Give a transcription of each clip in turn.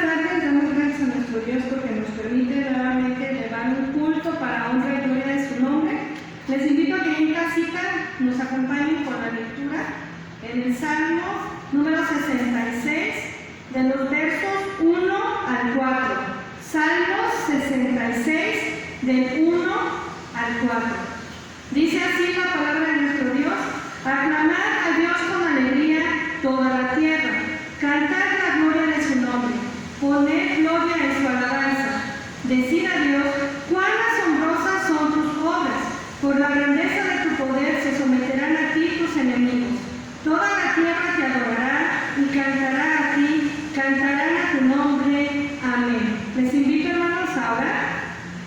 tardes damos gracias a nuestro Dios porque nos permite nuevamente llevar un culto para honra y gloria de su nombre. Les invito a que en casita nos acompañen con la lectura en el Salmo número 66, de los versos 1 al 4. Salmo 66, del 1 al 4. Dice así la palabra de nuestro Dios: aclamad a Dios con alegría toda la tierra, cantad la gloria de su nombre, poned gloria en su alabanza, decid a Dios cuán asombrosas son tus obras, por la grandeza de tu poder se someterán a ti tus enemigos, toda la tierra te adorará y cantará a ti, cantarán a tu nombre, amén. Les invito, hermanos, a orar.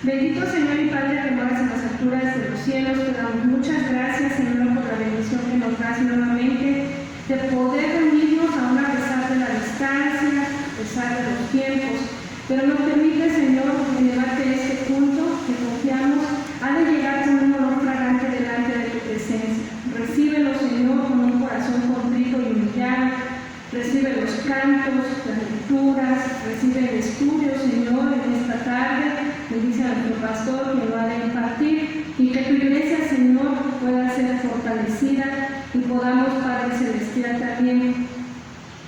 Bendito Señor y Padre que moras en las alturas de los cielos, te damos muchas gracias, Señor, por la bendición que nos das nuevamente de poder reunirnos aún a pesar de la distancia, a pesar de los tiempos, pero nos permite, Señor, elevarte este culto que confiamos ha de llegar con un olor fragante delante de tu presencia. Recíbelo, Señor, con un corazón contrito y humillado. Recibe los cantos, las lecturas, recibe el estudio, Señor, en esta tarde. Bendice a nuestro pastor que lo ha de impartir y que tu iglesia, Señor, pueda ser fortalecida y podamos, Padre Celestial, también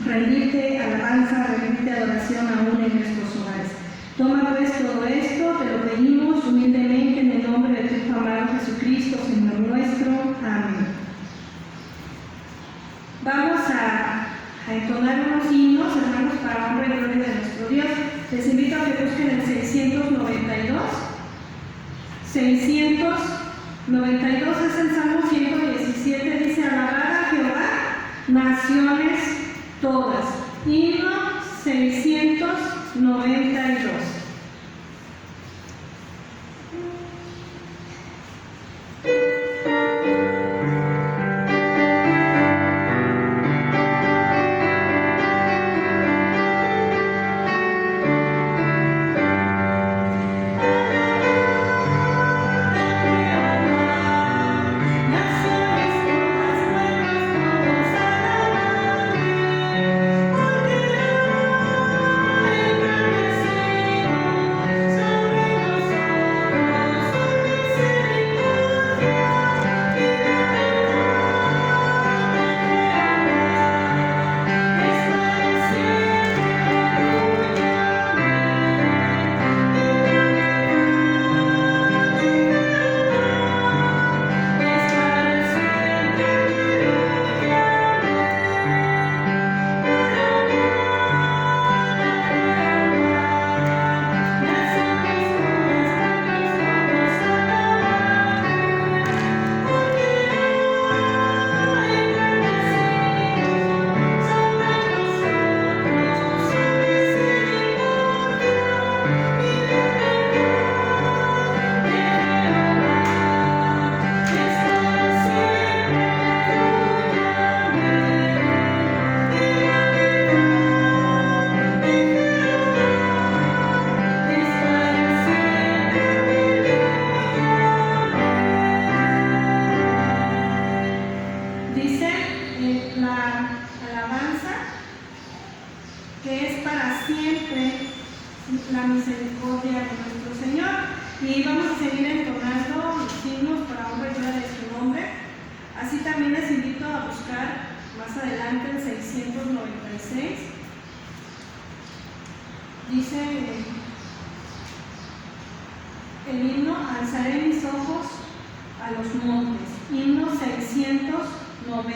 rendirte alabanza, rendirte adoración aún en nuestros hogares. Toma pues todo esto, te lo pedimos humildemente en el nombre de tu Hijo amado Jesucristo, Señor nuestro. Amén. Vamos a entonar unos himnos, hermanos, para honra y gloria de nuestro Dios. Les invito a que busquen el 692. 692 es el Salmo 117, dice: alabad a Jehová, naciones todas. Himno 692. Dice el himno: alzaré mis ojos a los montes. Himno 696. Dice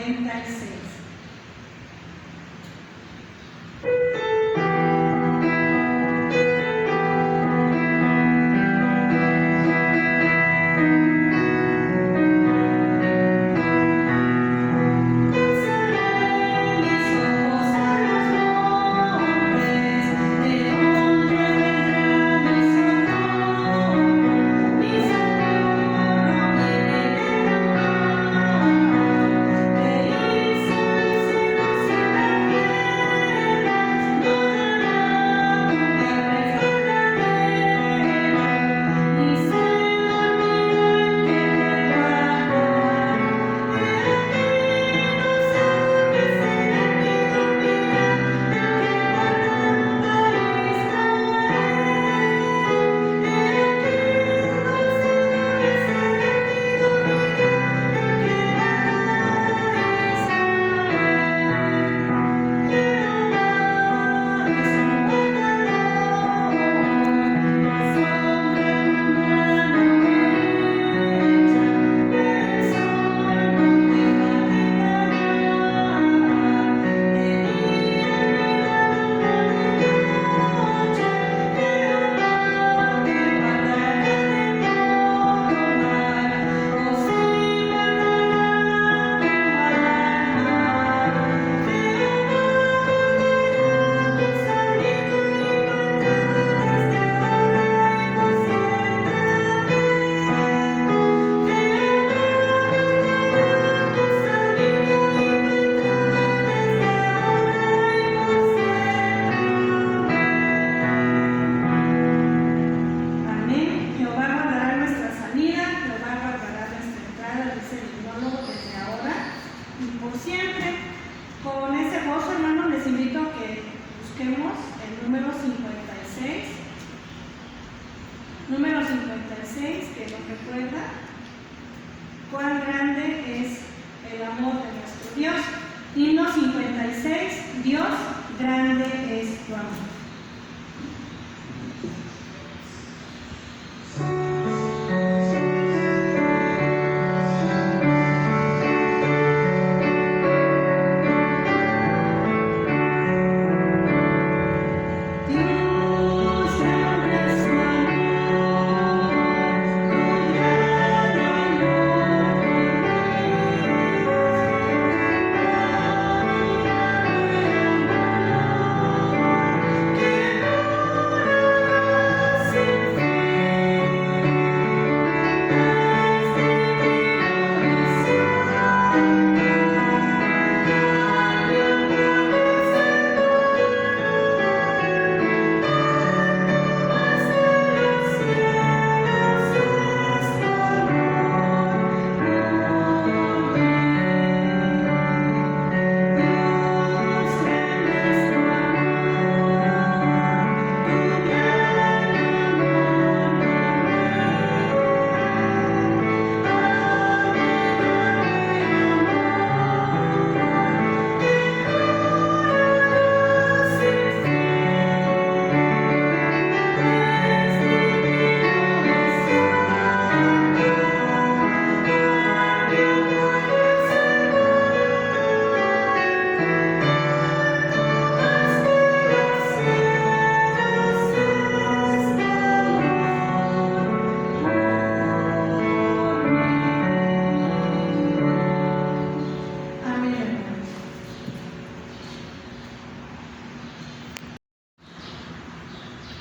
amor de nuestro Dios. Himno 56, Dios, grande es tu amor.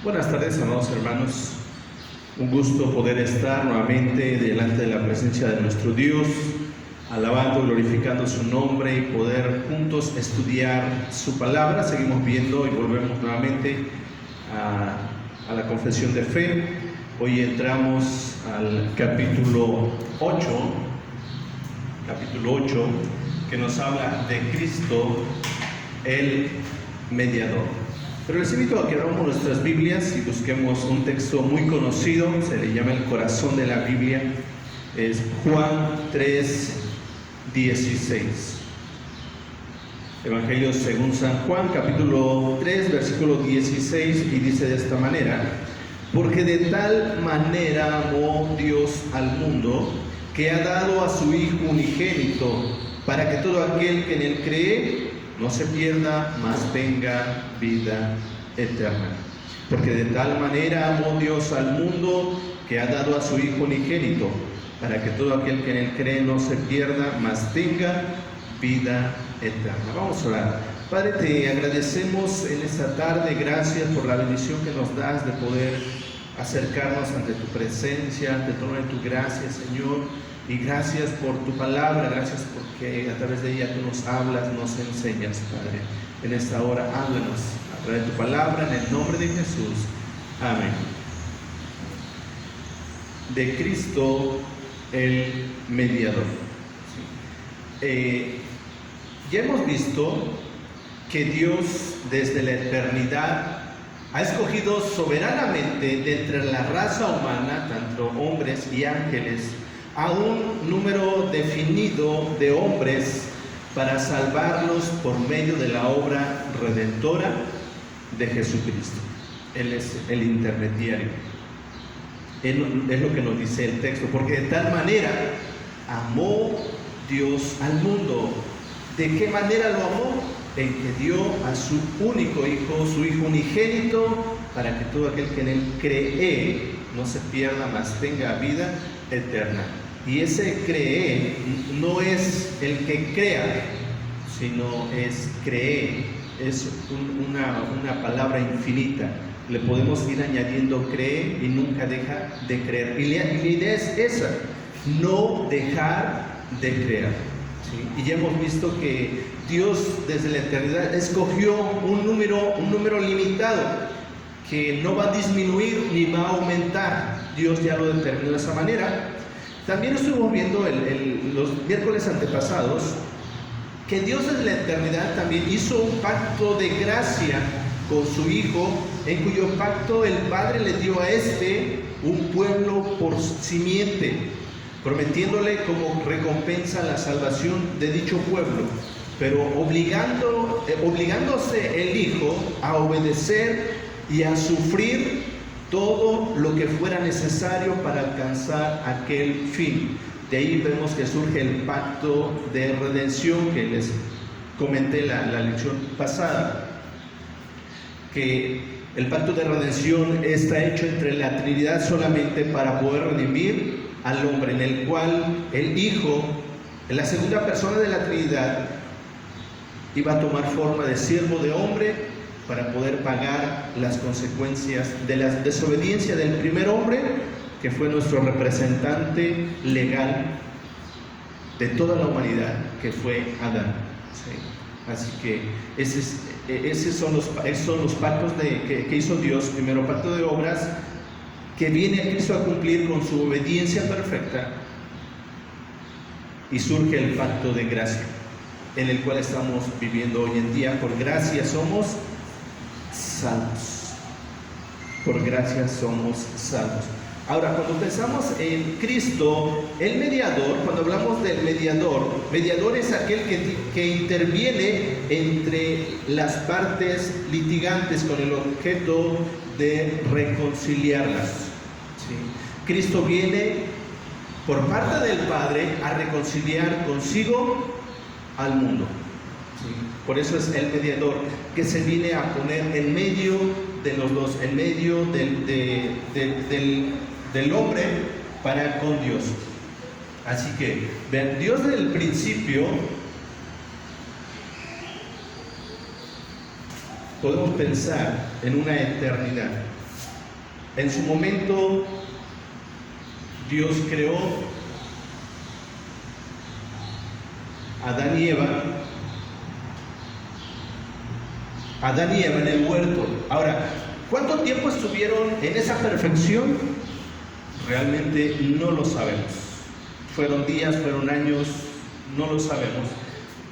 Buenas tardes, amados hermanos. Un gusto poder estar nuevamente delante de la presencia de nuestro Dios, alabando, glorificando su nombre y poder juntos estudiar su palabra. Seguimos viendo y volvemos nuevamente a la confesión de fe. Hoy entramos al capítulo 8, que nos habla de Cristo, el mediador. Pero les invito a que abramos nuestras Biblias y busquemos un texto muy conocido, se le llama el corazón de la Biblia, es Juan 3:16. Evangelio según San Juan, capítulo 3, versículo 16, y dice de esta manera: porque de tal manera amó Dios al mundo, que ha dado a su Hijo unigénito, para que todo aquel que en él cree no se pierda, mas tenga vida eterna. Porque de tal manera amó Dios al mundo, que ha dado a su Hijo unigénito, para que todo aquel que en él cree no se pierda, mas tenga vida eterna. Vamos a orar. Padre, te agradecemos en esta tarde, gracias por la bendición que nos das de poder acercarnos ante tu presencia, ante tu gracia, Señor. Y gracias por tu palabra, gracias porque a través de ella tú nos hablas, nos enseñas, Padre. En esta hora, háblanos a través de tu palabra, en el nombre de Jesús. Amén. De Cristo, el mediador. Ya hemos visto que Dios desde la eternidad ha escogido soberanamente de entre la raza humana, tanto hombres y ángeles, a un número definido de hombres para salvarlos por medio de la obra redentora de Jesucristo. Él es el intermediario. Es lo que nos dice el texto, porque de tal manera amó Dios al mundo. ¿De qué manera lo amó? En que dio a su único Hijo, su Hijo unigénito, para que todo aquel que en él cree no se pierda, mas tenga vida eterna. Y ese cree no es el que crea, sino es creer. Es una palabra infinita. Le podemos ir añadiendo cree y nunca deja de creer. Y la idea es esa, no dejar de creer. ¿Sí? Y ya hemos visto que Dios desde la eternidad escogió un número limitado, que no va a disminuir ni va a aumentar. Dios ya lo determinó de esa manera. También estuvimos viendo los miércoles antepasados que Dios desde la eternidad también hizo un pacto de gracia con su Hijo, en cuyo pacto el Padre le dio a un pueblo por simiente. prometiéndole como recompensa la salvación de dicho pueblo, pero obligándose el Hijo a obedecer y a sufrir todo lo que fuera necesario para alcanzar aquel fin. De ahí vemos que surge el pacto de redención que les comenté la lección pasada, que el pacto de redención está hecho entre la Trinidad solamente para poder redimir al hombre, en el cual el Hijo, en la segunda persona de la Trinidad, iba a tomar forma de siervo de hombre para poder pagar las consecuencias de la desobediencia del primer hombre, que fue nuestro representante legal de toda la humanidad, que fue Adán. ¿Sí? Así que esos son los pactos que hizo Dios. Primero, pacto de obras, que viene Cristo a cumplir con su obediencia perfecta, y surge el pacto de gracia, en el cual estamos viviendo hoy en día. Por gracia somos salvos. Por gracia somos salvos. Ahora, cuando pensamos en Cristo, el mediador, cuando hablamos del mediador es aquel que interviene entre las partes litigantes con el objeto de reconciliarlas. ¿Sí? Cristo viene por parte del Padre a reconciliar consigo al mundo. ¿Sí? Por eso es el mediador que se viene a poner en medio de los dos, en medio del hombre para con Dios. Así que, vean, Dios desde el principio, podemos pensar en una eternidad. En su momento, Dios creó a Adán y Eva en el huerto. Ahora, ¿cuánto tiempo estuvieron en esa perfección? Realmente no lo sabemos. Fueron días, fueron años, no lo sabemos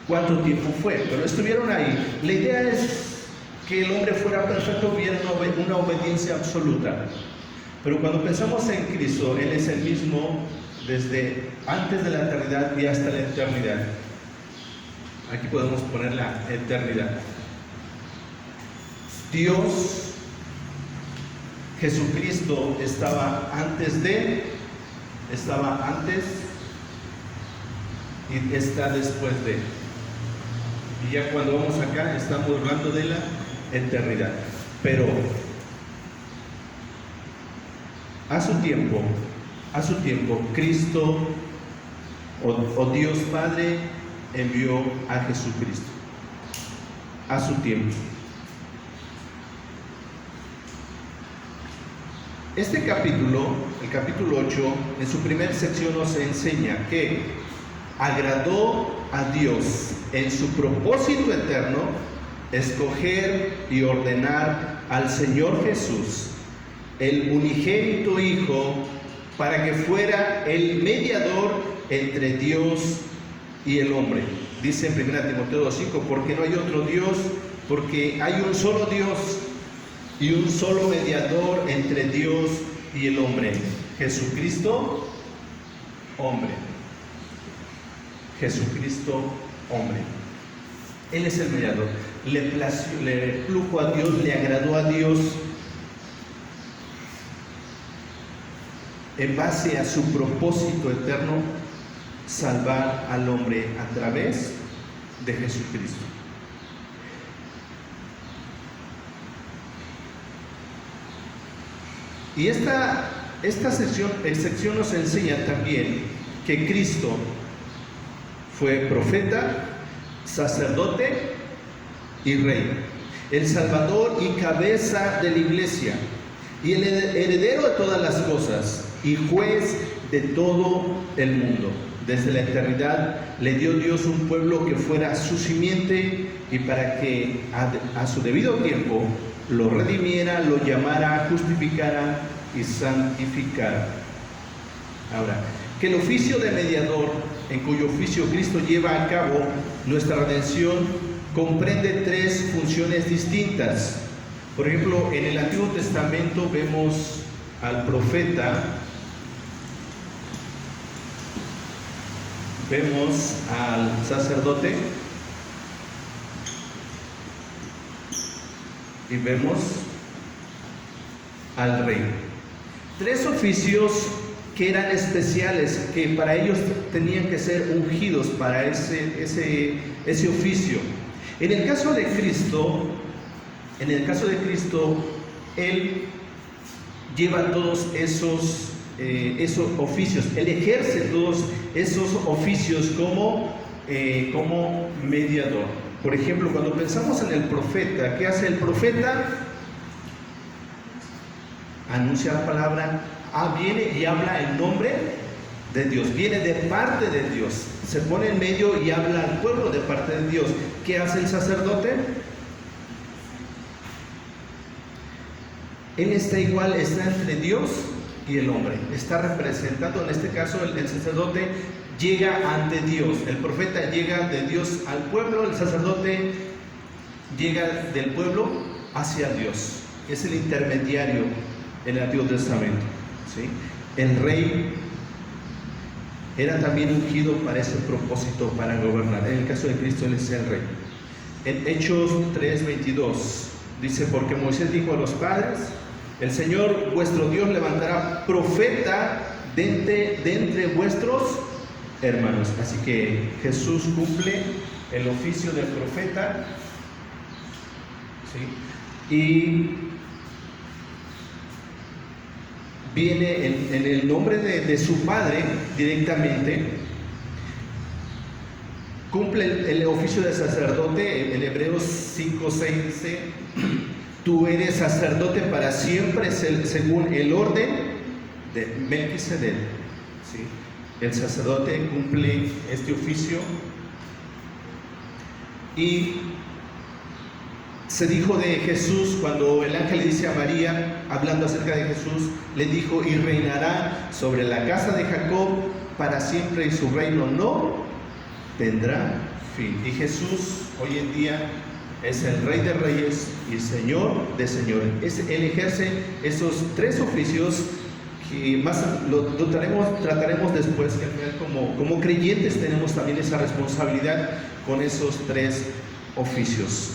cuánto tiempo fue, pero estuvieron ahí. La idea es que el hombre fuera perfecto, hubiera una obediencia absoluta. Pero cuando pensamos en Cristo, Él es el mismo desde antes de la eternidad y hasta la eternidad. Aquí podemos poner la eternidad. Dios, Jesucristo estaba antes y está después de. Y ya cuando vamos acá estamos hablando de la eternidad. Pero a su tiempo, Cristo o Dios Padre envió a Jesucristo. A su tiempo. Este capítulo, el capítulo 8, en su primera sección nos enseña que agradó a Dios en su propósito eterno escoger y ordenar al Señor Jesús, el unigénito Hijo, para que fuera el mediador entre Dios y el hombre. Dice en 1 Timoteo 2:5, porque no hay otro Dios, porque hay un solo Dios y un solo mediador entre Dios y el hombre, Jesucristo, hombre. Jesucristo, hombre. Él es el mediador. Le plujo a Dios, le agradó a Dios, en base a su propósito eterno, salvar al hombre a través de Jesucristo. Y esta sección nos enseña también que Cristo fue profeta, sacerdote y rey, el Salvador y cabeza de la iglesia, y el heredero de todas las cosas, y juez de todo el mundo. Desde la eternidad le dio Dios un pueblo que fuera su simiente, y para que a su debido tiempo lo redimiera, lo llamara, justificara y santificara. Ahora, que el oficio de mediador, en cuyo oficio Cristo lleva a cabo nuestra redención, comprende tres funciones distintas. Por ejemplo, en el Antiguo Testamento vemos al profeta vemos al sacerdote y vemos al rey. Tres oficios que eran especiales, que para ellos tenían que ser ungidos para ese oficio. En el caso de Cristo, Él lleva todos esos oficios. Él ejerce todos esos oficios como mediador. Por ejemplo, cuando pensamos en el profeta, ¿qué hace el profeta? Anuncia la palabra, viene y habla en nombre de Dios, viene de parte de Dios, se pone en medio y habla al pueblo de parte de Dios. ¿Qué hace el sacerdote? Él está entre Dios y el hombre, está representando, en este caso el sacerdote llega ante Dios, el profeta llega de Dios al pueblo, el sacerdote llega del pueblo hacia Dios, es el intermediario en el Antiguo Testamento, ¿sí? El rey era también ungido para ese propósito, para gobernar. En el caso de Cristo, Él es el rey. En Hechos 3:22 dice: porque Moisés dijo a los padres, el Señor vuestro Dios levantará profeta de entre vuestros hermanos. Así que Jesús cumple el oficio del profeta, ¿sí? Y viene en el nombre de su Padre directamente, cumple el oficio de sacerdote. En Hebreos 5:6 dice: tú eres sacerdote para siempre según el orden de Melquisedec, ¿sí? El sacerdote cumple este oficio. Y se dijo de Jesús, cuando el ángel le dice a María, hablando acerca de Jesús, le dijo: y reinará sobre la casa de Jacob para siempre, y su reino no tendrá fin. Y Jesús hoy en día es el Rey de Reyes y Señor de Señores. Él ejerce esos tres oficios que más lo trataremos después, que al final como creyentes tenemos también esa responsabilidad con esos tres oficios.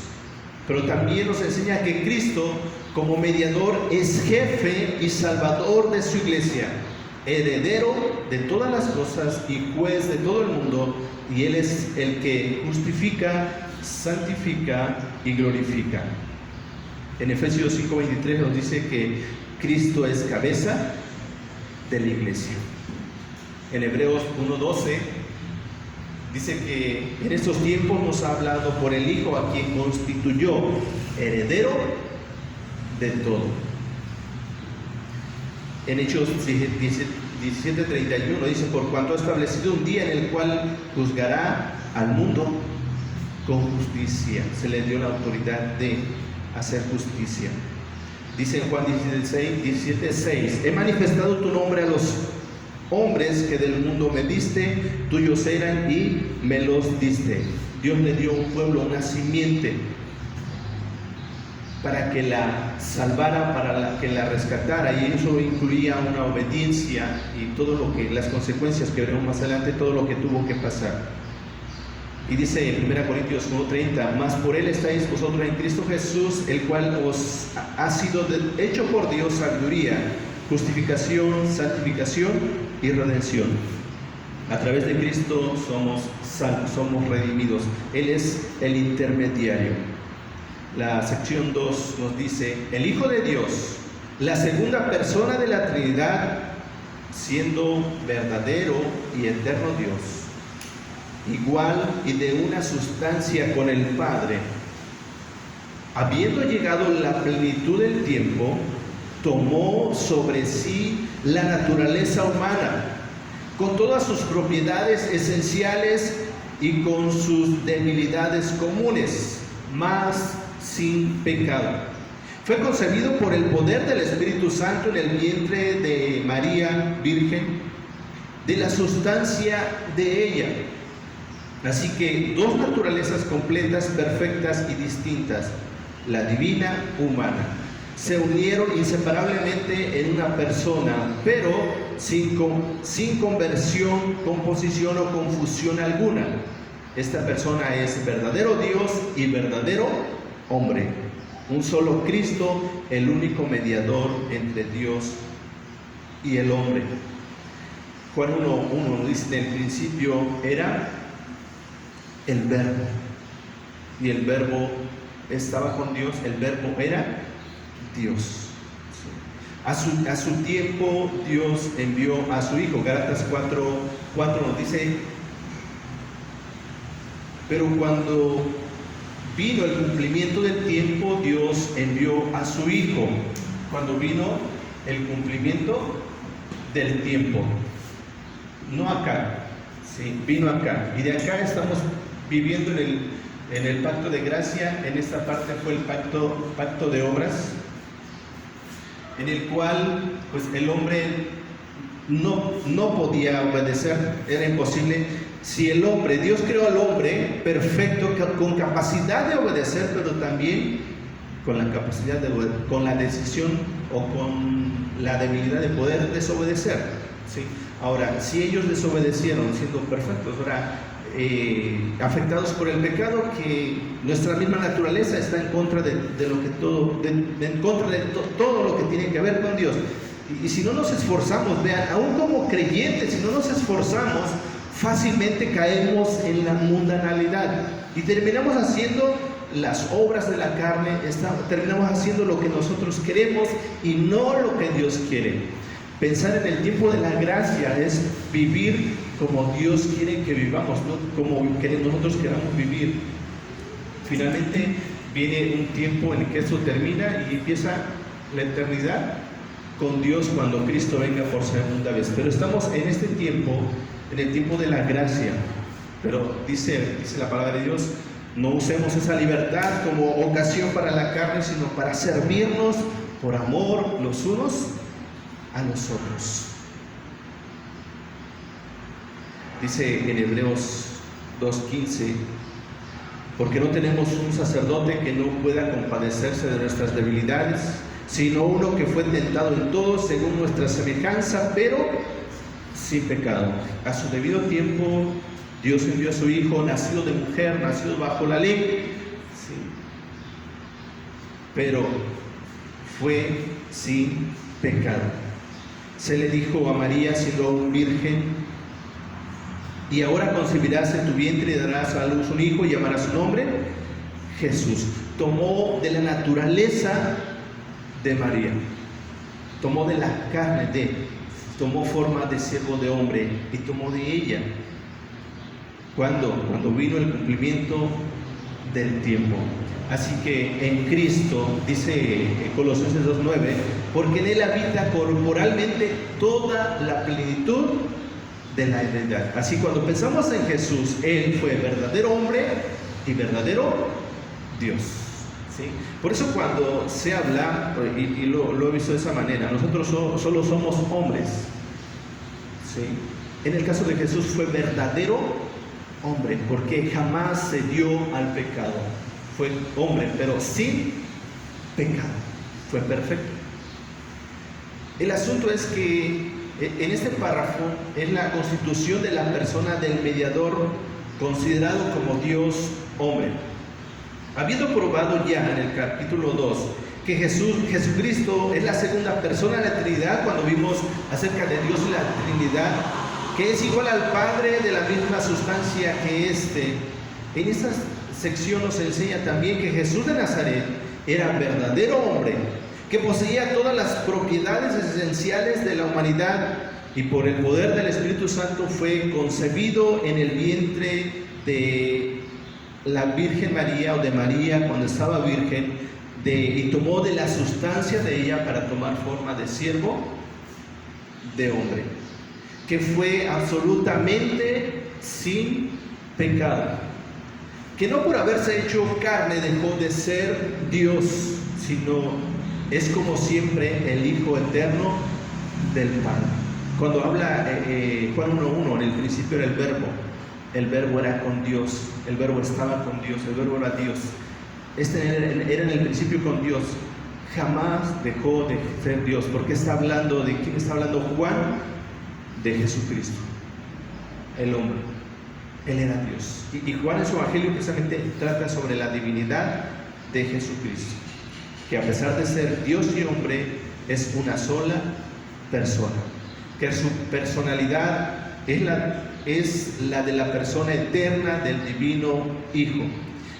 Pero también nos enseña que Cristo, como mediador, es jefe y salvador de su iglesia, heredero de todas las cosas y juez de todo el mundo, y Él es el que justifica, santifica y glorifica. En Efesios 5:23 nos dice que Cristo es cabeza de la iglesia. En Hebreos 1:12 dice que en estos tiempos nos ha hablado por el Hijo, a quien constituyó heredero de todo. En Hechos 17:31 dice: por cuanto ha establecido un día en el cual juzgará al mundo con justicia. Se le dio la autoridad de hacer justicia. Dice en Juan 17:6: he manifestado tu nombre a los hombres que del mundo me diste, tuyos eran y me los diste. Dios le dio un pueblo, una simiente, para que la salvara, para que la rescatara, y eso incluía una obediencia y las consecuencias que veremos más adelante, todo lo que tuvo que pasar. Y dice en 1 Corintios 1:30: mas por Él estáis vosotros en Cristo Jesús, el cual os ha sido hecho por Dios sabiduría, justificación, santificación y redención. A través de Cristo somos salvos, somos redimidos. Él es el intermediario. La sección 2 nos dice: el Hijo de Dios, la segunda persona de la Trinidad, siendo verdadero y eterno Dios, igual y de una sustancia con el Padre, habiendo llegado la plenitud del tiempo, tomó sobre sí la naturaleza humana, con todas sus propiedades esenciales y con sus debilidades comunes, mas sin pecado. Fue concebido por el poder del Espíritu Santo en el vientre de María Virgen, de la sustancia de ella. Así que dos naturalezas completas, perfectas y distintas, la divina humana, se unieron inseparablemente en una persona, pero sin conversión, composición o confusión alguna. Esta persona es verdadero Dios y verdadero hombre. Un solo Cristo, el único mediador entre Dios y el hombre. Juan 1:1 dice: en el principio era el Verbo, y el Verbo estaba con Dios, el Verbo era Dios. A su tiempo Dios envió a su Hijo. Gálatas 4:4 nos dice: pero cuando vino el cumplimiento del tiempo, Dios envió a su Hijo. Cuando vino el cumplimiento del tiempo, no acá, sí, vino acá. Y de acá estamos viviendo en el pacto de gracia. En esta parte fue el pacto de obras, en el cual pues el hombre no podía obedecer, era imposible. Si el hombre, Dios creó al hombre perfecto, con capacidad de obedecer, pero también con la capacidad con la decisión o con la debilidad de poder desobedecer, ¿sí? Ahora, si ellos desobedecieron siendo perfectos, ahora afectados por el pecado, que nuestra misma naturaleza está en contra de todo lo que tiene que ver con Dios. Y si no nos esforzamos, vean, aún como creyentes, si no nos esforzamos, fácilmente caemos en la mundanalidad y terminamos haciendo las obras de la carne, terminamos haciendo lo que nosotros queremos y no lo que Dios quiere. Pensar en el tiempo de la gracia es vivir como Dios quiere que vivamos, no como nosotros queramos vivir. Finalmente viene un tiempo en el que esto termina y empieza la eternidad con Dios cuando Cristo venga por segunda vez. Pero estamos en este tiempo, en el tiempo de la gracia. Pero dice la palabra de Dios: no usemos esa libertad como ocasión para la carne, sino para servirnos por amor los unos a los otros. Dice en Hebreos 2:15: porque no tenemos un sacerdote que no pueda compadecerse de nuestras debilidades, sino uno que fue tentado en todo según nuestra semejanza, pero sin pecado. A su debido tiempo Dios envió a su Hijo, nacido de mujer, nacido bajo la ley, ¿sí? Pero fue sin pecado. Se le dijo a María, siendo virgen: y ahora concebirás en tu vientre y darás a luz un hijo y llamarás su nombre Jesús. Tomó de la naturaleza de María, tomó de la carne tomó forma de siervo de hombre y tomó de ella. Cuando vino el cumplimiento del tiempo. Así que en Cristo, dice Colosenses 2:9, porque en Él habita corporalmente toda la plenitud de la deidad. Así, cuando pensamos en Jesús, Él fue verdadero hombre y verdadero Dios, ¿sí? Por eso cuando se habla, y lo he visto de esa manera, nosotros solo somos hombres, ¿sí? En el caso de Jesús fue verdadero hombre, porque jamás se dio al pecado. Fue hombre, pero sin pecado. Fue perfecto. El asunto es que en este párrafo es la constitución de la persona del mediador considerado como Dios hombre. Habiendo probado ya en el capítulo 2 que Jesucristo es la segunda persona de la Trinidad, cuando vimos acerca de Dios y la Trinidad, que es igual al Padre, de la misma sustancia que éste, en esta sección nos enseña también que Jesús de Nazaret era verdadero hombre, que poseía todas las propiedades esenciales de la humanidad, y por el poder del Espíritu Santo fue concebido en el vientre de la Virgen María, o de María cuando estaba virgen, y tomó de la sustancia de ella para tomar forma de siervo de hombre, que fue absolutamente sin pecado, que no por haberse hecho carne dejó de ser Dios, sino es como siempre el Hijo eterno del Padre. Cuando habla Juan 1:1, en el principio era el verbo era con Dios, el verbo estaba con Dios, el verbo era Dios. Era en el principio con Dios, jamás dejó de ser Dios. Porque está hablando, ¿de quién está hablando Juan? de Jesucristo, el hombre. Él era Dios. Y Juan en su Evangelio precisamente trata sobre la divinidad de Jesucristo, que a pesar de ser Dios y hombre, es una sola persona, que su personalidad es la de la persona eterna del divino Hijo,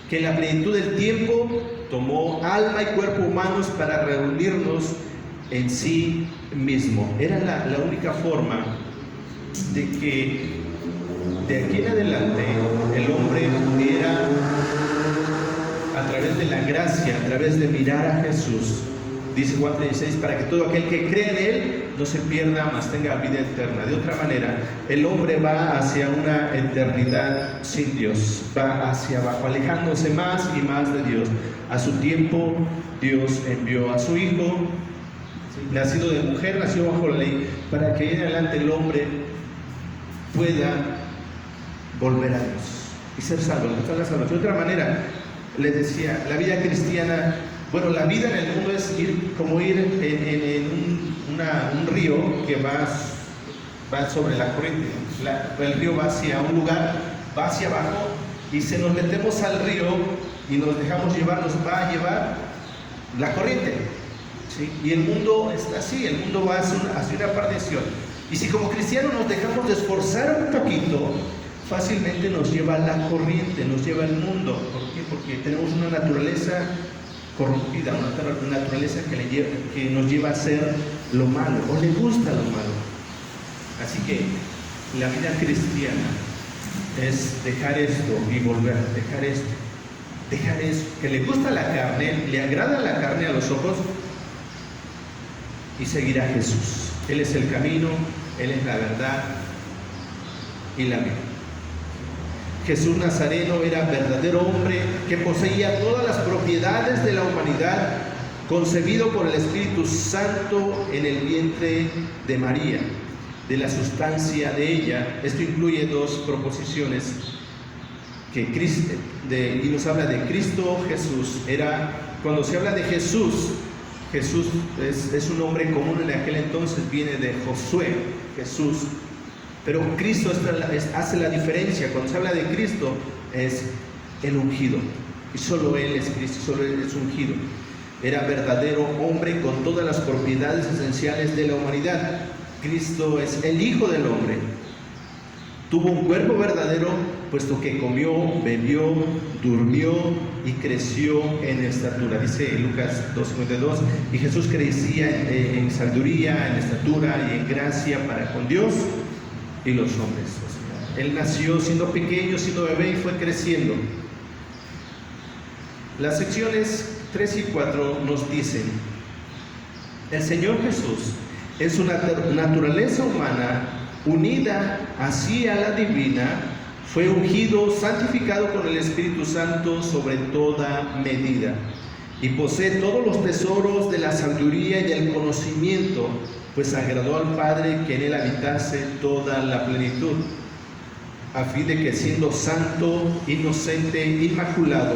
que en la plenitud del tiempo tomó alma y cuerpo humanos para reunirnos en sí mismo. Era la única forma de que de aquí en adelante el hombre pudiera, a través de la gracia, a través de mirar a Jesús, dice Juan 3:16, para que todo aquel que cree en Él no se pierda, mas tenga vida eterna. De otra manera, el hombre va hacia una eternidad sin Dios, va hacia abajo, alejándose más y más de Dios. A su tiempo, Dios envió a su Hijo, nacido de mujer, nació bajo la ley, para que en adelante el hombre pueda volver a Dios y ser salvo, alcanzar la salvación. De otra manera, les decía, la vida cristiana, bueno, la vida en el mundo es como ir en un río que va sobre la corriente. El río va hacia un lugar, va hacia abajo, y si nos metemos al río y nos dejamos llevar, nos va a llevar la corriente, ¿sí? Y el mundo está así, el mundo va hacia una perdición. Y si como cristianos nos dejamos de esforzar un poquito, fácilmente nos lleva la corriente, nos lleva el mundo. ¿Por qué? Porque tenemos una naturaleza corrompida, una naturaleza que nos lleva a hacer lo malo, o le gusta lo malo. Así que la vida cristiana es dejar esto y volver, dejar esto, que le gusta la carne, le agrada la carne a los ojos, y seguir a Jesús. Él es el camino, Él es la verdad y la vida. Jesús Nazareno era verdadero hombre que poseía todas las propiedades de la humanidad, concebido por el Espíritu Santo en el vientre de María, de la sustancia de ella. Esto incluye dos proposiciones, y nos habla de Cristo Jesús. Cuando se habla de Jesús, Jesús es un nombre común en aquel entonces, viene de Josué, Jesús. Pero Cristo hace la diferencia. Cuando se habla de Cristo, es el ungido. Y solo Él es Cristo, solo Él es ungido. Era verdadero hombre con todas las propiedades esenciales de la humanidad. Cristo es el Hijo del hombre. Tuvo un cuerpo verdadero, puesto que comió, bebió, durmió y creció en estatura. Dice Lucas 2:52, y Jesús crecía en sabiduría, en estatura y en gracia para con Dios y los hombres. O sea, Él nació siendo pequeño, siendo bebé, y fue creciendo. Las secciones 3 y 4 nos dicen: el Señor Jesús, en su naturaleza humana, unida así a la divina, fue ungido, santificado con el Espíritu Santo sobre toda medida, y posee todos los tesoros de la sabiduría y del conocimiento, pues agradó al Padre que en él habitase toda la plenitud, a fin de que, siendo santo, inocente, inmaculado,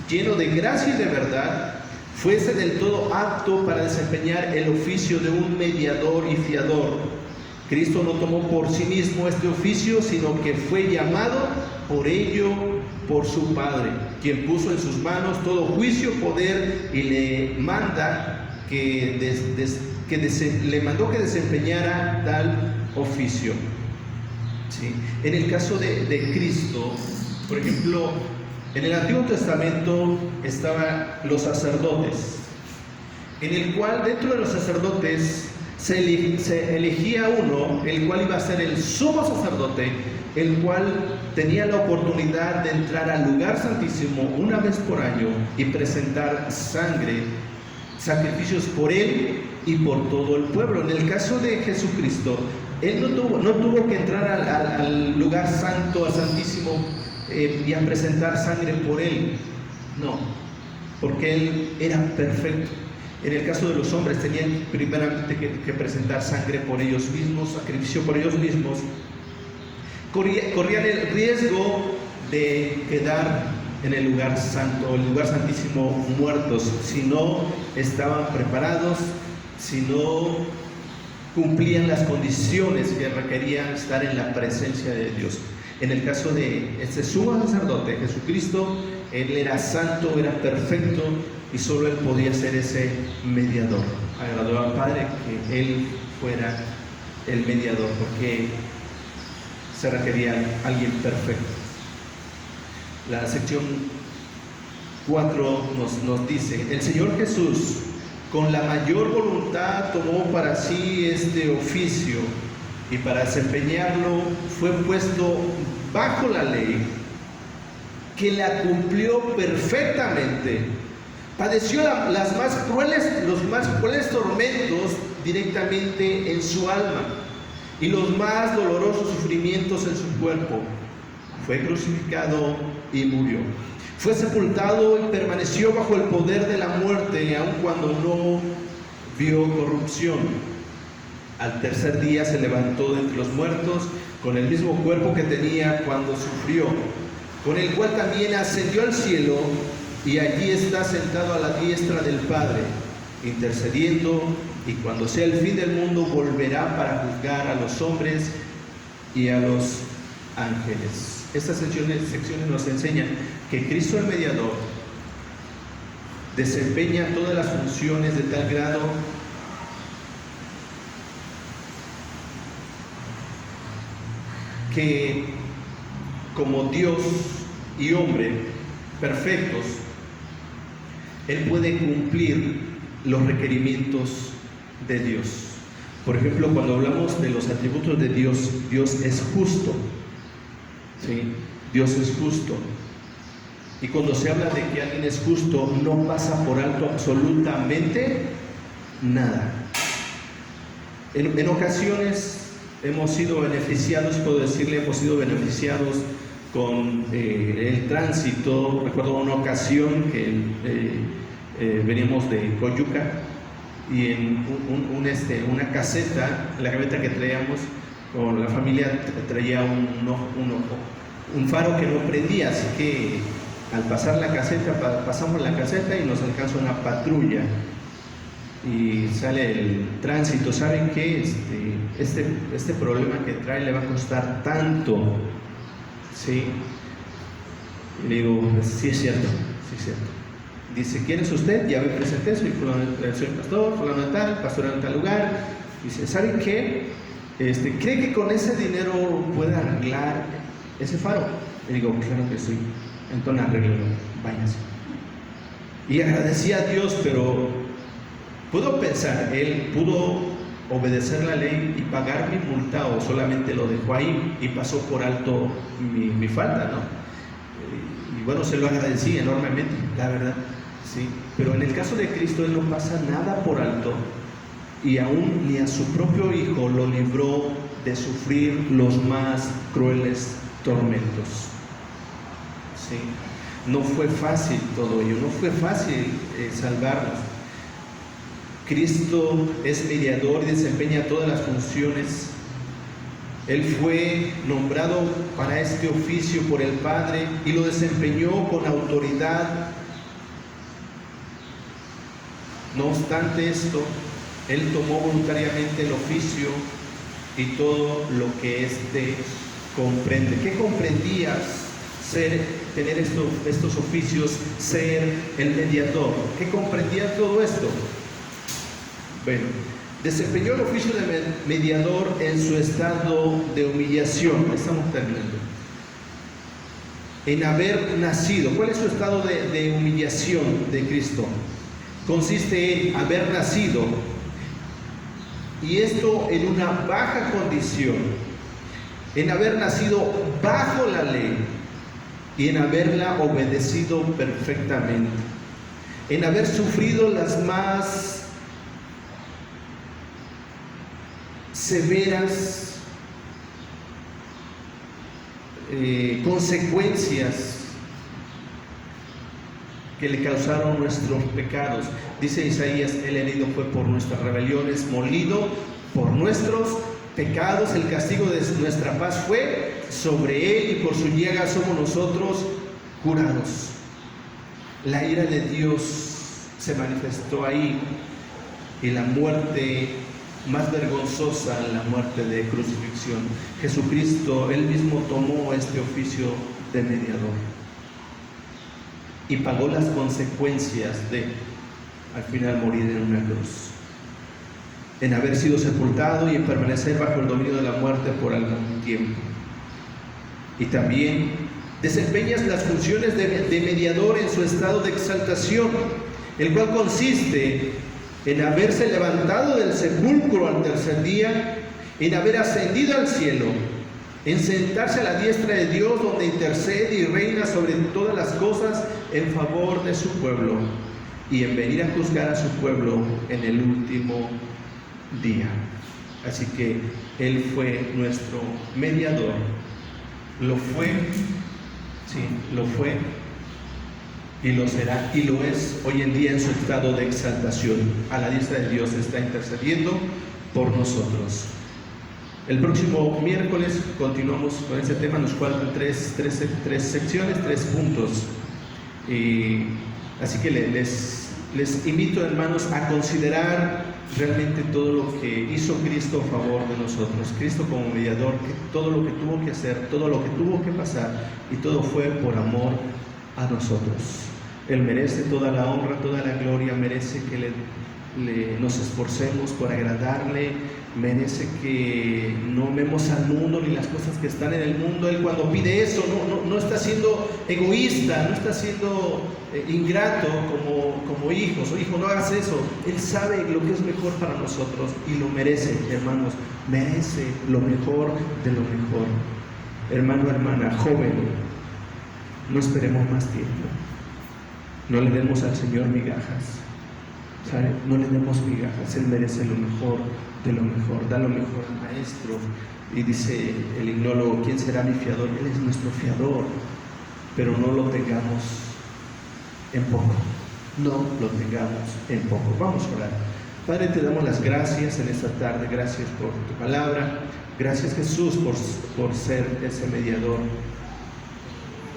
lleno de gracia y de verdad, fuese del todo apto para desempeñar el oficio de un mediador y fiador. Cristo no tomó por sí mismo este oficio, sino que fue llamado por ello por su Padre, quien puso en sus manos todo juicio, poder, y le manda le mandó que desempeñara tal oficio. ¿Sí? En el caso de Cristo, por ejemplo, en el Antiguo Testamento estaban los sacerdotes, en el cual dentro de los sacerdotes se elegía uno, el cual iba a ser el sumo sacerdote, el cual tenía la oportunidad de entrar al lugar santísimo una vez por año y presentar sangre, sacrificios por él y por todo el pueblo. En el caso de Jesucristo, él no tuvo que entrar al lugar santo, al santísimo, y a presentar sangre por él, no, porque él era perfecto. En el caso de los hombres, tenían primeramente que presentar sangre por ellos mismos, sacrificio por ellos mismos. Corrían el riesgo de quedar en el lugar santo, el lugar santísimo, muertos, si no estaban preparados, si no cumplían las condiciones que requerían estar en la presencia de Dios. En el caso de este sumo sacerdote, Jesucristo, Él era santo, era perfecto y solo Él podía ser ese mediador. Agradó al Padre que Él fuera el mediador, porque se requería a alguien perfecto. La sección 4 nos dice: el Señor Jesús, con la mayor voluntad, tomó para sí este oficio y para desempeñarlo fue puesto bajo la ley, que la cumplió perfectamente. Padeció los más crueles tormentos directamente en su alma y los más dolorosos sufrimientos en su cuerpo. Fue crucificado y murió. Fue sepultado y permaneció bajo el poder de la muerte, aun cuando no vio corrupción. Al tercer día se levantó de entre los muertos con el mismo cuerpo que tenía cuando sufrió, con el cual también ascendió al cielo y allí está sentado a la diestra del Padre, intercediendo, y cuando sea el fin del mundo volverá para juzgar a los hombres y a los ángeles. Estas secciones nos enseñan que Cristo el mediador desempeña todas las funciones de tal grado que, como Dios y hombre perfectos, Él puede cumplir los requerimientos de Dios. Por ejemplo, cuando hablamos de los atributos de Dios, Dios es justo. ¿Sí? Dios es justo. Y cuando se habla de que alguien es justo, no pasa por alto absolutamente nada. En ocasiones hemos sido beneficiados, puedo decirle, hemos sido beneficiados con el tránsito. Recuerdo una ocasión que veníamos de Coyuca y en una caseta, la camioneta que traíamos con la familia traía un faro que no prendía, así que al pasar la caseta, pasamos la caseta y nos alcanza una patrulla y sale el tránsito. ¿Saben qué? Este problema que trae le va a costar tanto, ¿sí? Y le digo, sí es cierto, sí es cierto. Dice, ¿quién es usted? Ya me presenté, soy pastor, fulano de tal, pastor en tal lugar. Dice, ¿saben qué? ¿Cree que con ese dinero puede arreglar ese faro? Le digo, claro que sí. Entonces arréglelo, váyase. Y agradecí a Dios, pero puedo pensar, él pudo obedecer la ley y pagar mi multa, o solamente lo dejó ahí y pasó por alto mi falta, ¿no? Y bueno, se lo agradecí enormemente, la verdad, sí. Pero en el caso de Cristo, Él no pasa nada por alto, y aún ni a su propio Hijo lo libró de sufrir los más crueles tormentos. Sí. No fue fácil todo ello, no fue fácil salvarnos. Cristo es mediador y desempeña todas las funciones. Él fue nombrado para este oficio por el Padre y lo desempeñó con autoridad. No obstante esto, Él tomó voluntariamente el oficio y todo lo que éste comprende. ¿Qué comprendía tener estos oficios, ser el mediador? ¿Qué comprendía todo esto? Bueno, desempeñó el oficio de mediador en su estado de humillación. Estamos terminando. En haber nacido. ¿Cuál es su estado de humillación de Cristo? Consiste en haber nacido, y esto en una baja condición, en haber nacido bajo la ley y en haberla obedecido perfectamente, en haber sufrido las más severas consecuencias que le causaron nuestros pecados. Dice Isaías, Él herido fue por nuestras rebeliones, molido por nuestros pecados, el castigo de nuestra paz fue sobre Él, y por su llaga somos nosotros curados. La ira de Dios se manifestó ahí, y la muerte más vergonzosa, la muerte de crucifixión. Jesucristo, Él mismo tomó este oficio de mediador y pagó las consecuencias de, al final, morir en una cruz, en haber sido sepultado y en permanecer bajo el dominio de la muerte por algún tiempo. Y también desempeñas las funciones de mediador en su estado de exaltación, el cual consiste en haberse levantado del sepulcro al tercer día, en haber ascendido al cielo, en sentarse a la diestra de Dios, donde intercede y reina sobre todas las cosas en favor de su pueblo, y en venir a juzgar a su pueblo en el último día. Así que Él fue nuestro mediador. Lo fue, sí, lo fue, y lo será, y lo es hoy en día en su estado de exaltación. A la diestra de Dios está intercediendo por nosotros. El próximo miércoles continuamos con este tema. Nos faltan tres secciones, 3 puntos. Así que les invito, hermanos, a considerar realmente todo lo que hizo Cristo a favor de nosotros. Cristo como mediador, que todo lo que tuvo que hacer, todo lo que tuvo que pasar, y todo fue por amor a nosotros. Él merece toda la honra, toda la gloria, merece que nos esforcemos por agradarle, merece que no amemos al mundo ni las cosas que están en el mundo. Él, cuando pide eso, no está siendo egoísta, no está siendo ingrato como hijos. O hijo, no hagas eso. Él sabe lo que es mejor para nosotros y lo merece, hermanos, merece lo mejor de lo mejor. Hermano, hermana, joven, no esperemos más tiempo. No le demos al Señor migajas, ¿sabe? No le demos migajas. Él merece lo mejor de lo mejor. Da lo mejor al Maestro. Y dice el himnólogo: ¿quién será mi fiador? Él es nuestro fiador, pero no lo tengamos en poco. No lo tengamos en poco. Vamos a orar. Padre, te damos las gracias en esta tarde. Gracias por tu palabra. Gracias, Jesús, por ser ese mediador.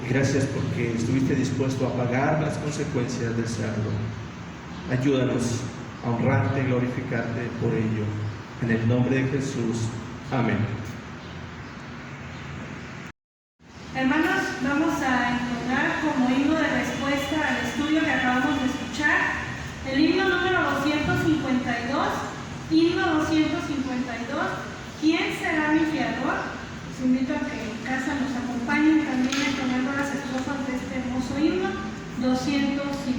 Gracias porque estuviste dispuesto a pagar las consecuencias de serlo. Ayúdanos a honrarte y glorificarte por ello. En el nombre de Jesús. Amén. Hermanos, vamos a entonar como himno de respuesta al estudio que acabamos de escuchar el himno número 252, himno 252, ¿quién será mi fiador? Les invito a que en casa nos acompañen también entonando las estrofas de este hermoso himno 252.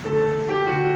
Thank you.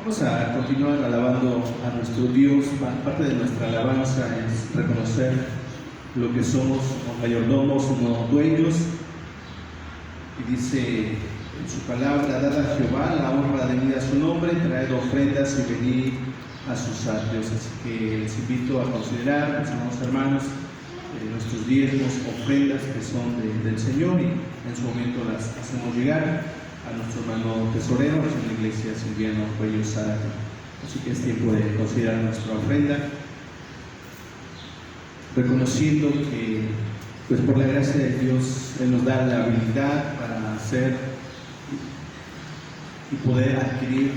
Vamos a continuar alabando a nuestro Dios. Parte de nuestra alabanza es reconocer lo que somos, como mayordomos, como dueños. Y dice en su palabra: dad a Jehová la honra debida a su nombre, traed ofrendas y venid a sus atrios. Así que les invito a considerar, mis amados hermanos, nuestros diezmos, ofrendas que son del Señor, y en su momento las hacemos llegar a nuestro hermano tesorero en la iglesia Silviano Cuello Zárate. Así que es tiempo de considerar nuestra ofrenda, reconociendo que pues por la gracia de Dios Él nos da la habilidad para hacer y poder adquirir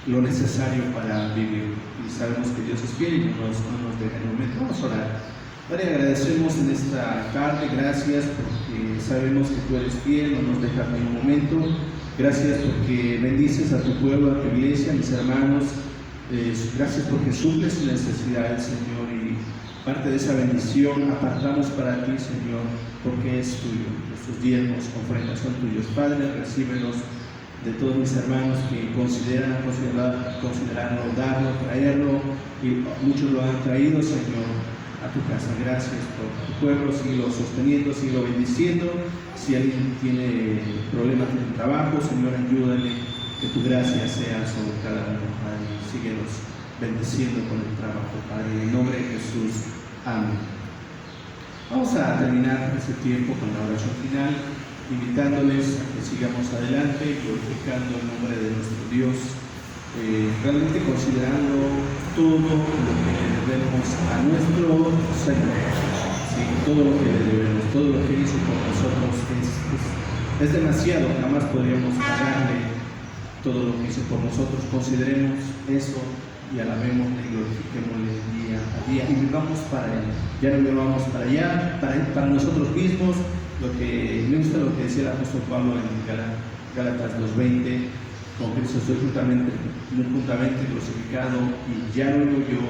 lo necesario para vivir. Y sabemos que Dios es fiel y no nos deja en un momento. Vamos a orar. Padre, agradecemos en esta tarde, gracias porque sabemos que tú eres fiel, no nos dejas en un momento. Gracias porque bendices a tu pueblo, a tu iglesia, a mis hermanos. Gracias porque suples sus necesidades, Señor, y parte de esa bendición apartamos para ti, Señor, porque es tuyo. Nuestros diezmos, ofrendas son tuyos. Padre, recíbelos de todos mis hermanos que considerarlo, darlo, traerlo, y muchos lo han traído, Señor, a tu casa. Gracias por tu pueblo, síguelo sosteniendo, síguelo bendiciendo. Si alguien tiene problemas en el trabajo, Señor, ayúdale, que tu gracia sea sobre cada uno, Padre, y síguenos bendiciendo con el trabajo, Padre, en el nombre de Jesús. Amén. Vamos a terminar este tiempo con la oración final, invitándoles a que sigamos adelante, glorificando el nombre de nuestro Dios, realmente considerando todo lo que le debemos a nuestro Señor, ¿sí? Todo lo que le debemos, todo lo que hizo por nosotros es demasiado, jamás podríamos pagarle todo lo que hizo por nosotros. Consideremos eso y alabémosle y glorifiquémosle día a día y vivamos para Él. Ya no vivamos para allá, para nosotros mismos. Me gusta lo que decía el apóstol Pablo en Gálatas 2:20: con Cristo estoy juntamente crucificado, y ya no vivo yo,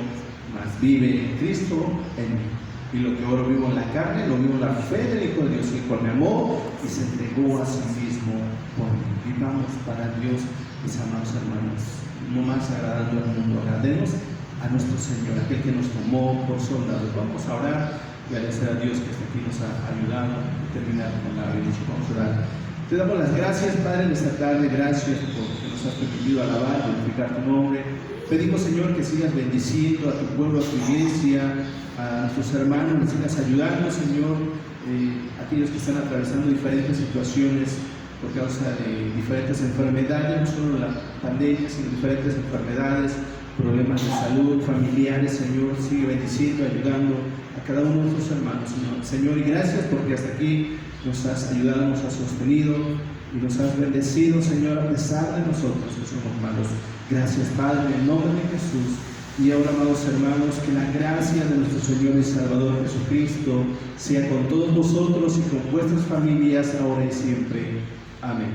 mas vive Cristo en mí. Y lo que ahora vivo en la carne, lo vivo en la fe del Hijo de Dios, el cual me amó y se entregó a sí mismo por mí. Vivamos para Dios, mis amados hermanos, no más agradando al mundo, agrademos a nuestro Señor, aquel que nos tomó por soldados. Vamos a orar y agradecer a Dios que hasta aquí nos ha ayudado a terminar con la bendición. Vamos a orar. Te damos las gracias, Padre, en esta tarde. Gracias porque nos has permitido alabar, glorificar tu nombre. Pedimos, Señor, que sigas bendiciendo a tu pueblo, a tu iglesia, a nuestros hermanos, nos sigas ayudando, Señor, aquellos que están atravesando diferentes situaciones por causa de diferentes enfermedades, no solo la pandemia, sino diferentes enfermedades, problemas de salud, familiares. Señor, sigue bendiciendo, ayudando a cada uno de nuestros hermanos, Señor, y gracias porque hasta aquí nos has ayudado, nos has sostenido y nos has bendecido, Señor, a pesar de nosotros que somos malos. Gracias, Padre, en el nombre de Jesús. Y ahora, amados hermanos, que la gracia de nuestro Señor y Salvador Jesucristo sea con todos vosotros y con vuestras familias ahora y siempre. Amén.